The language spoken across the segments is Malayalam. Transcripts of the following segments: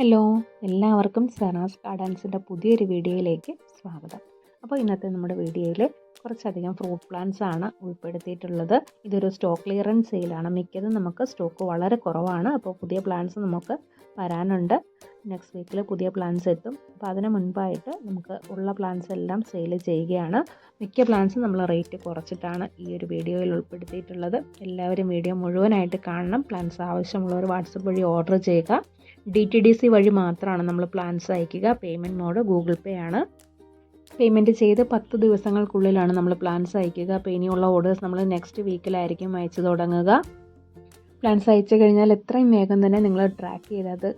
ഹലോ, എല്ലാവർക്കും സെറാസ് ഗാർഡൻസിൻ്റെ പുതിയൊരു വീഡിയോയിലേക്ക് സ്വാഗതം. അപ്പോൾ ഇന്നത്തെ നമ്മുടെ വീഡിയോയിൽ കുറച്ചധികം ഫ്രൂട്ട് പ്ലാന്റ്സ് ആണ് ഉൾപ്പെടുത്തിയിട്ടുള്ളത്. ഇതൊരു സ്റ്റോക്ക് ക്ലിയറൻസ് സെയിലാണ്. മിക്കതും നമുക്ക് സ്റ്റോക്ക് വളരെ കുറവാണ്. അപ്പോൾ പുതിയ പ്ലാന്റ്സ് നമുക്ക് വരാനുണ്ട്. നെക്സ്റ്റ് വീക്കിൽ പുതിയ പ്ലാന്റ്സ് എത്തും. അപ്പോൾ അതിന് മുൻപായിട്ട് നമുക്ക് ഉള്ള പ്ലാന്റ്സ് എല്ലാം സെയിൽ ചെയ്യുകയാണ്. മിക്ക പ്ലാന്റ്സും നമ്മൾ റേറ്റ് കുറച്ചിട്ടാണ് ഈ ഒരു വീഡിയോയിൽ ഉൾപ്പെടുത്തിയിട്ടുള്ളത്. എല്ലാവരും വീഡിയോ മുഴുവനായിട്ട് കാണണം. പ്ലാന്റ്സ് ആവശ്യമുള്ളവർ വാട്സപ്പ് വഴി ഓർഡർ ചെയ്യുക. DTDC വഴി മാത്രമാണ് നമ്മൾ പ്ലാൻസ് അയക്കുക. പേയ്മെൻറ്റ് മോഡ് ഗൂഗിൾ പേ ആണ്. പേയ്മെൻറ്റ് ചെയ്ത് 10 ദിവസങ്ങൾക്കുള്ളിലാണ് നമ്മൾ പ്ലാൻസ് അയക്കുക. അപ്പോൾ ഇനിയുള്ള ഓർഡേഴ്സ് നമ്മൾ നെക്സ്റ്റ് വീക്കിലായിരിക്കും അയച്ചു തുടങ്ങുക. പ്ലാൻസ് അയച്ചു കഴിഞ്ഞാൽ എത്രയും വേഗം തന്നെ നിങ്ങൾ ട്രാക്ക് ചെയ്തത്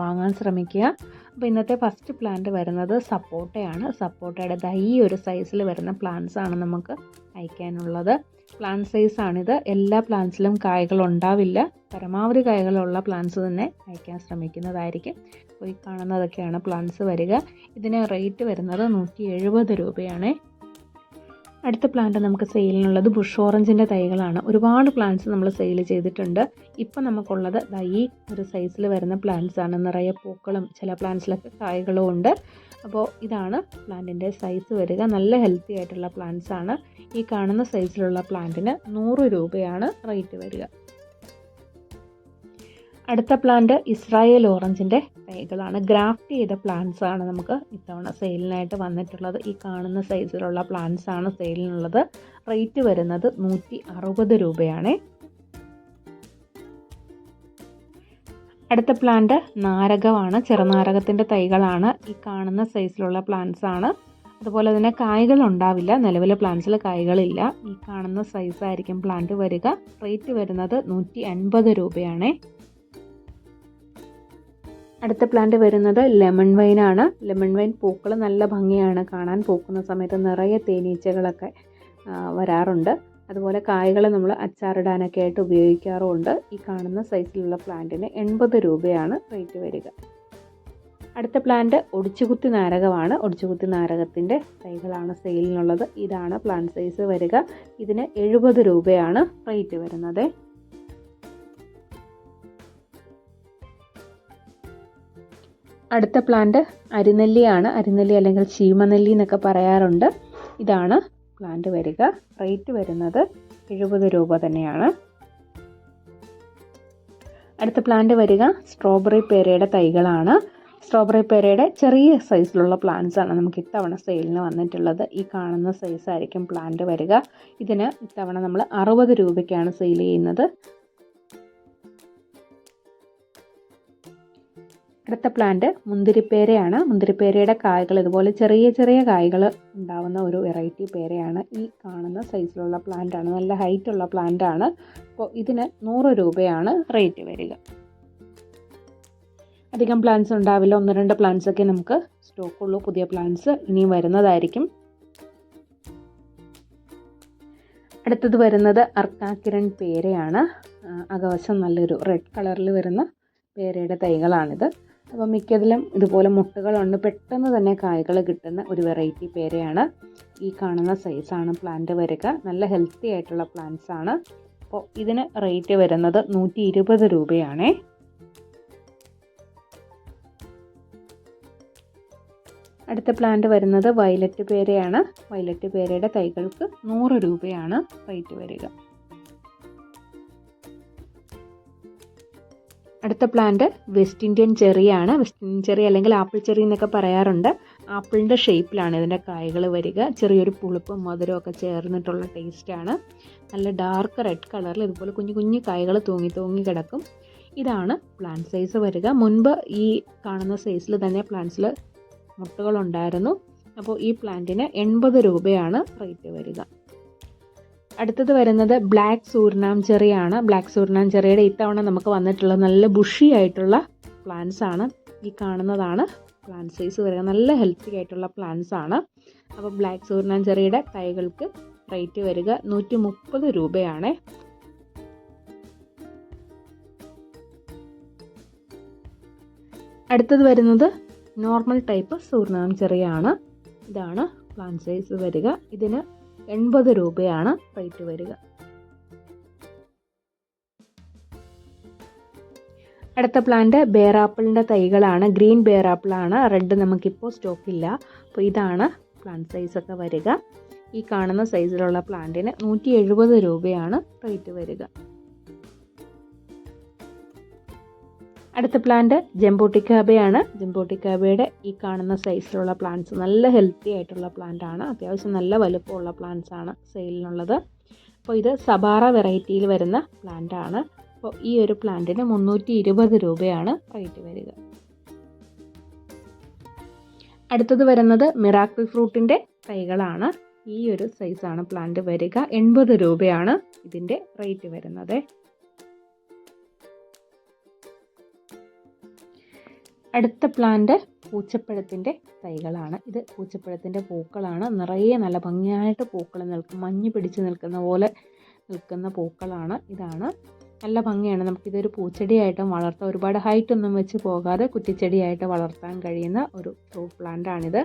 വാങ്ങാൻ ശ്രമിക്കുക. അപ്പോൾ ഇന്നത്തെ ഫസ്റ്റ് പ്ലാന്റ് വരുന്നത് സപ്പോട്ടയാണ്. സപ്പോട്ടയുടെ ഈ ഒരു സൈസിൽ വരുന്ന പ്ലാന്റ്സ് ആണ് നമുക്ക് അയക്കാനുള്ളത്. പ്ലാന്റ് സൈസാണിത്. എല്ലാ പ്ലാന്റ്സിലും കായ്കൾ ഉണ്ടാവില്ല. പരമാവധി കായ്കളുള്ള പ്ലാന്റ്സ് തന്നെ അയക്കാൻ ശ്രമിക്കുന്നതായിരിക്കും. അപ്പോൾ ഈ കാണുന്നതൊക്കെയാണ് പ്ലാന്റ്സ് വരിക. ഇതിന് റേറ്റ് വരുന്നത് 170 രൂപയാണ്. അടുത്ത പ്ലാന്റ് നമുക്ക് സെയിലിനുള്ളത് ബുഷ് ഓറഞ്ചിൻ്റെ തൈകളാണ്. ഒരുപാട് പ്ലാന്റ്സ് നമ്മൾ സെയിൽ ചെയ്തിട്ടുണ്ട്. ഇപ്പം നമുക്കുള്ളത് ഈ ഒരു സൈസിൽ വരുന്ന പ്ലാന്റ്സ് ആണ്. നിറയെ പൂക്കളും ചില പ്ലാന്റ്സിലൊക്കെ കായ്കളും ഉണ്ട്. അപ്പോൾ ഇതാണ് പ്ലാന്റിൻ്റെ സൈസ് വരിക. നല്ല ഹെൽത്തി ആയിട്ടുള്ള പ്ലാന്റ്സ് ആണ്. ഈ കാണുന്ന സൈസിലുള്ള പ്ലാന്റിന് 100 രൂപയാണ് റേറ്റ് വരിക. അടുത്ത പ്ലാന്റ് ഇസ്രായേൽ ഓറഞ്ചിൻ്റെ തൈകളാണ്. ഗ്രാഫ്റ്റ് ചെയ്ത പ്ലാന്റ്സ് ആണ് നമുക്ക് ഇത്തവണ സെയിലിനായിട്ട് വന്നിട്ടുള്ളത്. ഈ കാണുന്ന സൈസിലുള്ള പ്ലാന്റ്സ് ആണ് സെയിലിനുള്ളത്. റേറ്റ് വരുന്നത് 160 രൂപയാണ്. അടുത്ത പ്ലാന്റ് നാരകമാണ്. ചെറുനാരകത്തിൻ്റെ തൈകളാണ്. ഈ കാണുന്ന സൈസിലുള്ള പ്ലാന്റ്സ് ആണ്. അതുപോലെ തന്നെ കായ്കൾ ഉണ്ടാവില്ല. നിലവിലെ പ്ലാന്റ്സിൽ കായ്കളില്ല. ഈ കാണുന്ന സൈസായിരിക്കും പ്ലാന്റ് വരിക. റേറ്റ് വരുന്നത് 150 രൂപയാണ്. അടുത്ത പ്ലാന്റ് വരുന്നത് ലെമൺ വൈൻ ആണ്. ലെമൺ വൈൻ പൂക്കൾ നല്ല ഭംഗിയാണ് കാണാൻ. പൂക്കുന്ന സമയത്ത് നിറയെ തേനീച്ചകളൊക്കെ വരാറുണ്ട്. അതുപോലെ കായ്കൾ നമ്മൾ അച്ചാറിടാനൊക്കെ ആയിട്ട് ഉപയോഗിക്കാറുമുണ്ട്. ഈ കാണുന്ന സൈസിലുള്ള പ്ലാന്റിന് 80 രൂപയാണ് റേറ്റ് വരിക. അടുത്ത പ്ലാന്റ് ഒടിച്ചുകുത്തി നാരകമാണ്. ഒടിച്ചുകുത്തി നാരകത്തിൻ്റെ തൈകളാണ് സെയിലിനുള്ളത്. ഇതാണ് പ്ലാന്റ് സൈസ് വരിക. ഇതിന് 70 രൂപയാണ് റേറ്റ് വരുന്നത്. അടുത്ത പ്ലാന്റ് അരിനെല്ലിയാണ്. അരിനെല്ലി അല്ലെങ്കിൽ ചീമനെല്ലി എന്നൊക്കെ പറയാറുണ്ട്. ഇതാണ് പ്ലാന്റ് വരിക. റേറ്റ് വരുന്നത് 70 രൂപ തന്നെയാണ്. അടുത്ത പ്ലാന്റ് വരിക സ്ട്രോബെറി പേരയുടെ തൈകളാണ്. സ്ട്രോബെറി പേരയുടെ ചെറിയ സൈസിലുള്ള പ്ലാന്റ്സ് ആണ് നമുക്ക് ഇത്തവണ സെയിലിന് വന്നിട്ടുള്ളത്. ഈ കാണുന്ന സൈസായിരിക്കും പ്ലാന്റ് വരിക. ഇതിന് ഇത്തവണ നമ്മൾ 60 രൂപയ്ക്കാണ് സെയിൽ ചെയ്യുന്നത്. അടുത്ത പ്ലാന്റ് മുന്തിരിപ്പേരയാണ്. മുന്തിരിപ്പേരയുടെ കായ്കൾ ഇതുപോലെ ചെറിയ ചെറിയ കായ്കൾ ഉണ്ടാവുന്ന ഒരു വെറൈറ്റി പേരയാണ്. ഈ കാണുന്ന സൈസിലുള്ള പ്ലാന്റാണ്. നല്ല ഹൈറ്റുള്ള പ്ലാന്റാണ്. അപ്പോൾ ഇതിന് 100 രൂപയാണ് റേറ്റ് വരിക. അധികം പ്ലാന്റ്സ് ഉണ്ടാവില്ല. 1-2 പ്ലാന്റ്സ് ഒക്കെ നമുക്ക് സ്റ്റോക്കുള്ളൂ. പുതിയ പ്ലാന്റ്സ് ഇനിയും വരുന്നതായിരിക്കും. അടുത്തത് വരുന്നത് അർക്കാക്കിരൺ പേരയാണ്. അകവശം നല്ലൊരു റെഡ് കളറിൽ വരുന്ന പേരയുടെ തൈകളാണിത്. അപ്പോൾ മിക്കതിലും ഇതുപോലെ മുട്ടുകളുണ്ട്. പെട്ടെന്ന് തന്നെ കായ്കൾ കിട്ടുന്ന ഒരു വെറൈറ്റി പേരയാണ്. ഈ കാണുന്ന സൈസാണ് പ്ലാന്റ് വരിക. നല്ല ഹെൽത്തി ആയിട്ടുള്ള പ്ലാന്റ്സ് ആണ്. അപ്പോൾ ഇതിന് റേറ്റ് വരുന്നത് 120 രൂപയാണ്. അടുത്ത പ്ലാന്റ് വരുന്നത് വയലറ്റ് പേരയാണ്. വയലറ്റ് പേരയുടെ തൈകൾക്ക് 100 രൂപയാണ് റേറ്റ് വരിക. അടുത്ത പ്ലാന്റ് വെസ്റ്റ് ഇന്ത്യൻ ചെറിയാണ്. വെസ്റ്റ് ഇന്ത്യൻ ചെറി അല്ലെങ്കിൽ ആപ്പിൾ ചെറി എന്നൊക്കെ പറയാറുണ്ട്. ആപ്പിളിൻ്റെ ഷേപ്പിലാണ് ഇതിൻ്റെ കായ്കൾ വരിക. ചെറിയൊരു പുളിപ്പും മധുരമൊക്കെ ചേർന്നിട്ടുള്ള ടേസ്റ്റാണ്. നല്ല ഡാർക്ക് റെഡ് കളറിൽ ഇതുപോലെ കുഞ്ഞു കുഞ്ഞു കായ്കൾ തൂങ്ങി കിടക്കും. ഇതാണ് പ്ലാന്റ് സൈസ് വരിക. മുൻപ് ഈ കാണുന്ന സൈസിൽ തന്നെ പ്ലാന്റ്സിൽ മുട്ടുകളുണ്ടായിരുന്നു. അപ്പോൾ ഈ പ്ലാന്റിന് 80 രൂപയാണ് റേറ്റ് വരിക. അടുത്തത് വരുന്നത് ബ്ലാക്ക് സൂർനാം ചെറിയാണ്. ബ്ലാക്ക് സൂർനാം ചെറിയുടെ ഇത്തവണ നമുക്ക് വന്നിട്ടുള്ള നല്ല ബുഷി ആയിട്ടുള്ള പ്ലാന്റ്സ് ആണ്. ഈ കാണുന്നതാണ് പ്ലാന്റ് സൈസ് വരിക. നല്ല ഹെൽത്തി ആയിട്ടുള്ള പ്ലാന്റ്സ് ആണ്. അപ്പോൾ ബ്ലാക്ക് സൂർനാം ചെറിയുടെ തൈകൾക്ക് റേറ്റ് വരിക 130 രൂപയാണ്. അടുത്തത് വരുന്നത് നോർമൽ ടൈപ്പ് സൂർനാം ചെറിയാണ്. ഇതാണ് പ്ലാന്റ് സൈസ് വരിക. ഇതിന് 80 രൂപയാണ് റേറ്റ് വരിക. അടുത്ത പ്ലാന്റ് ബെയർ ആപ്പിളിൻ്റെ തൈകളാണ്. Green bear ആപ്പിളാണ്. റെഡ് നമുക്കിപ്പോൾ സ്റ്റോക്കില്ല. അപ്പോൾ ഇതാണ് പ്ലാന്റ് സൈസൊക്കെ വരിക. ഈ കാണുന്ന സൈസിലുള്ള പ്ലാന്റിന് 170 രൂപയാണ് റേറ്റ് വരിക. അടുത്ത പ്ലാന്റ് ജംബോട്ടിക്കാബയാണ്. ജംബോട്ടിക്കാബയുടെ ഈ കാണുന്ന സൈസിലുള്ള പ്ലാന്റ്സ് നല്ല ഹെൽത്തി ആയിട്ടുള്ള പ്ലാന്റ് ആണ്. അത്യാവശ്യം നല്ല വലുപ്പമുള്ള പ്ലാന്റ്സ് ആണ് സെയിലിനുള്ളത്. അപ്പോൾ ഇത് സബാറ വെറൈറ്റിയിൽ വരുന്ന പ്ലാന്റ് ആണ്. അപ്പോൾ ഈ ഒരു പ്ലാന്റിന് 320 രൂപയാണ് റേറ്റ് വരിക. അടുത്തത് വരുന്നത് മിറാക്കിൾ ഫ്രൂട്ടിൻ്റെ തൈകളാണ്. ഈ ഒരു സൈസാണ് പ്ലാന്റ് വരിക. 80 രൂപയാണ് ഇതിൻ്റെ റേറ്റ് വരുന്നത്. അടുത്ത പ്ലാന്റ് പൂച്ചപ്പഴത്തിൻ്റെ തൈകളാണ്. ഇത് പൂച്ചപ്പഴത്തിൻ്റെ പൂക്കളാണ്. നിറയെ നല്ല ഭംഗിയായിട്ട് പൂക്കൾ നിൽക്കും. മഞ്ഞ് പിടിച്ച് നിൽക്കുന്ന പോലെ നിൽക്കുന്ന പൂക്കളാണ്. ഇതാണ് നല്ല ഭംഗിയാണ്. നമുക്കിതൊരു പൂച്ചെടിയായിട്ടും വളർത്താം. ഒരുപാട് ഹൈറ്റ് ഒന്നും വെച്ച് പോകാതെ കുറ്റിച്ചെടിയായിട്ട് വളർത്താൻ കഴിയുന്ന ഒരു ഫ്രൂട്ട് പ്ലാന്റ് ആണിത്.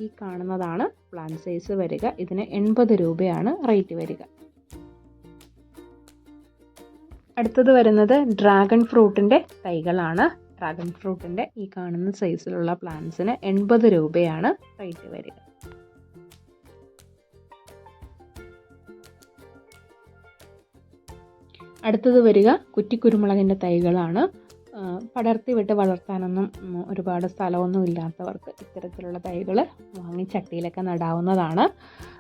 ഈ കാണുന്നതാണ് പ്ലാന്റ് സൈസ് വരിക. ഇതിന് 80 രൂപയാണ് റേറ്റ് വരിക. അടുത്തത് വരുന്നത് ഡ്രാഗൺ ഫ്രൂട്ടിൻ്റെ തൈകളാണ്. ഡ്രാഗൺ ഫ്രൂട്ടിൻ്റെ ഈ കാണുന്ന സൈസിലുള്ള പ്ലാന്റ്സിന് 80 രൂപയാണ് റേറ്റ് വരിക. അടുത്തത് വരിക കുറ്റിക്കുരുമുളകിൻ്റെ തൈകളാണ്. പടർത്തി വിട്ട് വളർത്താനൊന്നും ഒരുപാട് സ്ഥലമൊന്നും ഇല്ലാത്തവർക്ക് ഇത്തരത്തിലുള്ള തൈകൾ വാങ്ങി ചട്ടിയിലൊക്കെ നടാവുന്നതാണ്.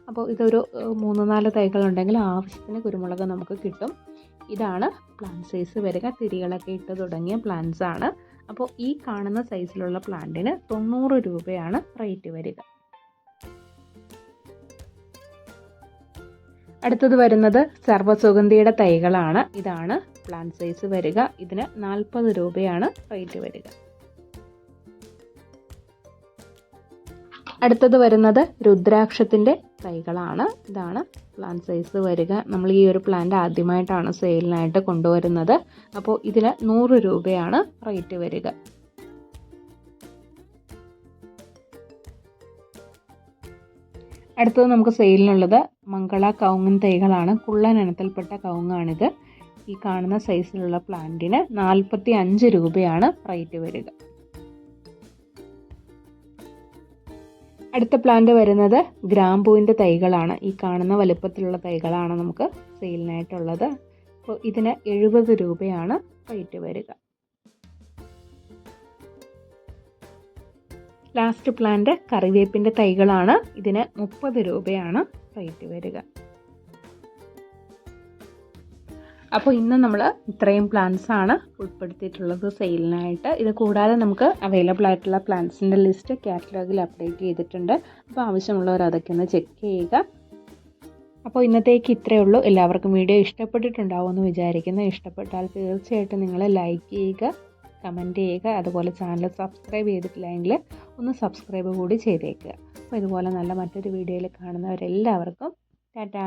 അപ്പോൾ ഇതൊരു 3-4 തൈകളുണ്ടെങ്കിൽ ആവശ്യത്തിന് കുരുമുളക് നമുക്ക് കിട്ടും. ഇതാണ് പ്ലാന്റ് സൈസ് വരിക. തിരികളൊക്കെ ഇട്ട് തുടങ്ങിയ പ്ലാന്റ്സ് ആണ്. അപ്പോൾ ഈ കാണുന്ന സൈസിലുള്ള പ്ലാന്റിന് 90 രൂപയാണ് റേറ്റ് വരിക. അടുത്തത് വരുന്നത് സർവ്വസുഗന്ധിയുടെ തൈകളാണ്. ഇതാണ് പ്ലാന്റ് സൈസ് വരിക. ഇതിന് 40 രൂപയാണ് റേറ്റ് വരിക. അടുത്തത് വരുന്നത് രുദ്രാക്ഷത്തിൻ്റെ തൈകളാണ്. ഇതാണ് പ്ലാന്റ് സൈസ് വരിക. നമ്മൾ ഈ ഒരു പ്ലാന്റ് ആദ്യമായിട്ടാണ് സെയിലിനായിട്ട് കൊണ്ടുവരുന്നത്. അപ്പോൾ ഇതിന് 100 രൂപയാണ് റേറ്റ് വരിക. അടുത്തത് നമുക്ക് സെയിലിനുള്ളത് മംഗള കവുങ്ങൻ തൈകളാണ്. കുള്ളൻ ഇനത്തിൽപ്പെട്ട കവുങ്ങാണിത്. ഈ കാണുന്ന സൈസിലുള്ള പ്ലാന്റിന് 45 രൂപയാണ് റേറ്റ് വരിക. അടുത്ത പ്ലാന്റ് വരുന്നത് ഗ്രാമ്പൂവിൻ്റെ തൈകളാണ്. ഈ കാണുന്ന വലുപ്പത്തിലുള്ള തൈകളാണ് നമുക്ക് സെയിലിനായിട്ടുള്ളത്. അപ്പോൾ ഇതിന് 70 രൂപയാണ് റേറ്റ് വരിക. ലാസ്റ്റ് പ്ലാന്റ് കറിവേപ്പിൻ്റെ തൈകളാണ്. ഇതിന് 30 രൂപയാണ് റേറ്റ് വരിക. അപ്പോൾ ഇന്ന് നമ്മൾ ഇത്രയും പ്ലാന്റ്സ് ആണ് ഉൾപ്പെടുത്തിയിട്ടുള്ളത് സെയിലിനായിട്ട്. ഇത് കൂടാതെ നമുക്ക് അവൈലബിൾ ആയിട്ടുള്ള പ്ലാന്റ്സിൻ്റെ ലിസ്റ്റ് കാറ്റലോഗിൽ അപ്ഡേറ്റ് ചെയ്തിട്ടുണ്ട്. അപ്പോൾ ആവശ്യമുള്ളവർ അതൊക്കെ ഒന്ന് ചെക്ക് ചെയ്യുക. അപ്പോൾ ഇന്നത്തേക്ക് ഇത്രയേ ഉള്ളൂ. എല്ലാവർക്കും വീഡിയോ ഇഷ്ടപ്പെട്ടിട്ടുണ്ടാവുമെന്ന് വിചാരിക്കുന്നു. ഇഷ്ടപ്പെട്ടാൽ തീർച്ചയായിട്ടും നിങ്ങൾ ലൈക്ക് ചെയ്യുക, കമൻറ്റ് ചെയ്യുക. അതുപോലെ ചാനൽ സബ്സ്ക്രൈബ് ചെയ്തിട്ടില്ലെങ്കിൽ ഒന്ന് സബ്സ്ക്രൈബ് കൂടി ചെയ്തേക്കുക. അപ്പോൾ ഇതുപോലെ നല്ല മറ്റൊരു വീഡിയോയിൽ കാണുന്നവരെല്ലാവർക്കും ടാറ്റാ.